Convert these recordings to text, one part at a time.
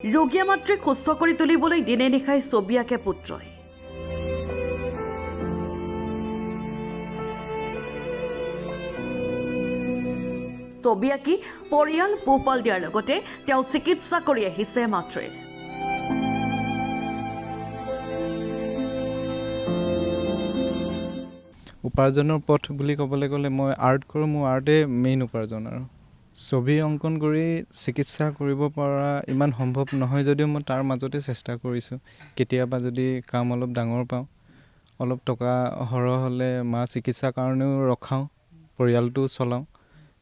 ৰোগীয়া মাতৃক সুস্থ কৰি তুলিবলৈ দিনে নিশাই ছবি আঁকে পুত্ৰই। ছবি আঁকি পৰিয়াল পোহপাল দিয়াৰ লগতে তেওঁ চিকিৎসা কৰি আহিছে মাতৃৰ। উপাৰ্জনৰ পথ বুলি ক'বলৈ গ'লে মই আৰ্ট কৰোঁ, মোৰ আৰ্টে মেইন উপাৰ্জন। আৰু ছবি অংকন কৰি চিকিৎসা কৰিব পৰা ইমান সম্ভৱ নহয় যদিও মই তাৰ মাজতে চেষ্টা কৰিছোঁ। কেতিয়াবা যদি কাম অলপ ডাঙৰ পাওঁ, অলপ টকা সৰহ হ'লে মা চিকিৎসাৰ কাৰণেও ৰখাওঁ, পৰিয়ালটো চলাওঁ।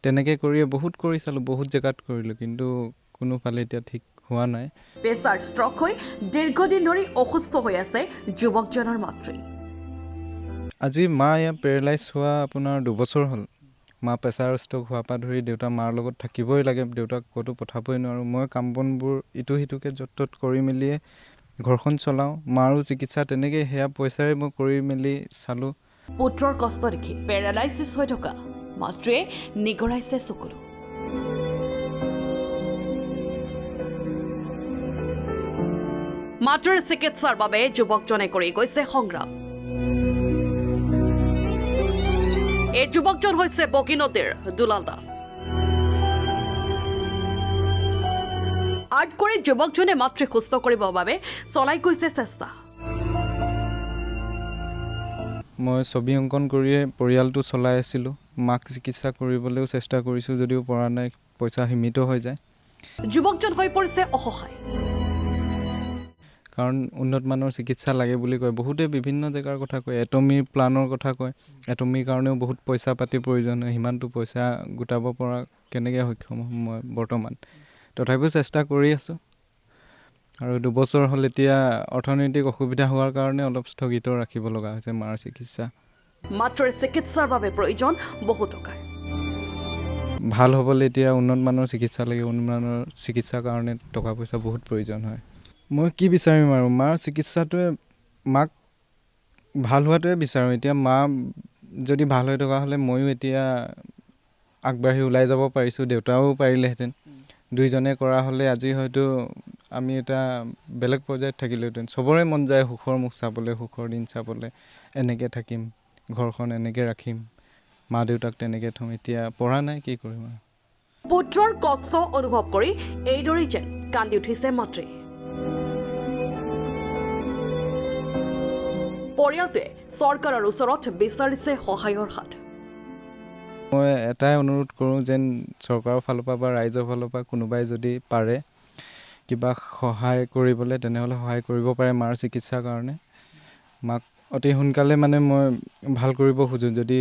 তেনেকৈ কৰিয়ে বহুত কৰি চালোঁ, বহুত জেগাত কৰিলোঁ, কিন্তু কোনোফালে এতিয়া ঠিক হোৱা নাই। প্ৰেছাৰ ষ্ট্ৰক হৈ দীৰ্ঘদিন ধৰি অসুস্থ হৈ আছে যুৱকজনৰ মাতৃ। আজি মা ইয়াত পেৰালাইজ হোৱা আপোনাৰ 2 বছৰ হ'ল। মা প্ৰেছাৰ ষ্ট্ৰক হোৱাৰ পৰা ধৰি দেউতা মাৰ লগত থাকিবই লাগে, দেউতাক ক'তো পঠাবই নোৱাৰোঁ। মই কাম বনবোৰ ইটো সিটোকৈ য'ত ত'ত কৰি মেলিয়ে ঘৰখন চলাওঁ। মাৰো চিকিৎসা তেনেকৈ সেয়া পইচাৰে মই কৰি মেলি চালোঁ। পুত্ৰৰ কষ্ট দেখি পেৰালাইচিছ হৈ থকা মাতৃয়ে নিগৰাইছে চকুলো। মাতৃৰ চিকিৎসাৰ বাবে যুৱকজনে কৰি গৈছে সংগ্ৰাম। এই যুৱকজন হৈছে বগীনদীৰ দুলাল দাস। আৰ্ট কৰি যুৱকজনে মাতৃক সুস্থ কৰিবৰ বাবে চলাই গৈছে চেষ্টা। মই ছবি অংকন কৰিয়ে পৰিয়ালটো চলাই আছিলোঁ। মাক চিকিৎসা কৰিবলৈও চেষ্টা কৰিছোঁ, যদিও পৰা নাই, পইচা সীমিত হৈ যায়। যুৱকজন হৈ পৰিছে অসহায়। কাৰণ উন্নত মানৰ চিকিৎসা লাগে বুলি কয়, বহুতে বিভিন্ন জেগাৰ কথা কয়, এটমিৰ প্লানৰ কথা কয়। এটমিৰ কাৰণেও বহুত পইচা পাতিৰ প্ৰয়োজন হয়, সিমানটো পইচা গোটাব পৰা কেনেকৈ সক্ষম হ'ম মই বৰ্তমান। তথাপিও চেষ্টা কৰি আছোঁ। আৰু 2 বছৰ হ'ল এতিয়া অৰ্থনৈতিক অসুবিধা হোৱাৰ কাৰণে অলপ স্থগিত ৰাখিব লগা হৈছে মাৰ চিকিৎসা। মাতৃৰ চিকিৎসাৰ বাবে প্ৰয়োজন বহু টকাৰ। ভাল হ'বলৈ এতিয়া উন্নত মানৰ চিকিৎসা লাগে, উন্নত মানৰ চিকিৎসাৰ কাৰণে টকা পইচা বহুত প্ৰয়োজন হয়। মই কি বিচাৰিম আৰু মাৰ চিকিৎসাটোৱে, মাক ভাল হোৱাটোৱে বিচাৰোঁ। এতিয়া মা যদি ভাল হৈ থকা হ'লে ময়ো এতিয়া আগবাঢ়ি ওলাই যাব পাৰিছোঁ, দেউতাও পাৰিলেহেঁতেন। দুইজনে কৰা হ'লে আজি হয়তো আমি এটা বেলেগ পৰ্যায়ত থাকিলোহেঁতেন। চবৰে মন যায় সুখৰ মুখ চাবলৈ, সুখৰ দিন চাবলৈ, এনেকৈ থাকিম, ঘৰখন এনেকৈ ৰাখিম, মা দেউতাক তেনেকৈ থওঁ। এতিয়া পৰা নাই, কি কৰিম আৰু। পুত্ৰৰ কষ্ট অনুভৱ কৰি এইদৰেই যেন কান্দি উঠিছে মাতৃ। পৰিয়ালটোৱে চৰকাৰৰ ওচৰত বিচাৰিছে সহায়ৰ হাত। মই এটাই অনুৰোধ কৰোঁ যেন চৰকাৰৰ ফালৰ পৰা বা ৰাইজৰ ফালৰ পৰা কোনোবাই যদি পাৰে কিবা সহায় কৰিবলৈ, তেনেহ'লে সহায় কৰিব পাৰে মাৰ চিকিৎসাৰ কাৰণে। মাক অতি সোনকালে মানে মই ভাল কৰিব খোজোঁ, যদি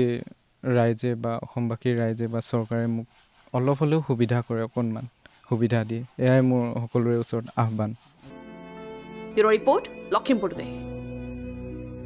ৰাইজে বা অসমবাসীৰ ৰাইজে বা চৰকাৰে মোক অলপ হ'লেও সুবিধা কৰে, অকণমান সুবিধা দিয়ে, এয়াই মোৰ সকলোৰে ওচৰত আহ্বান। Bureau' report, Lakhimpur today.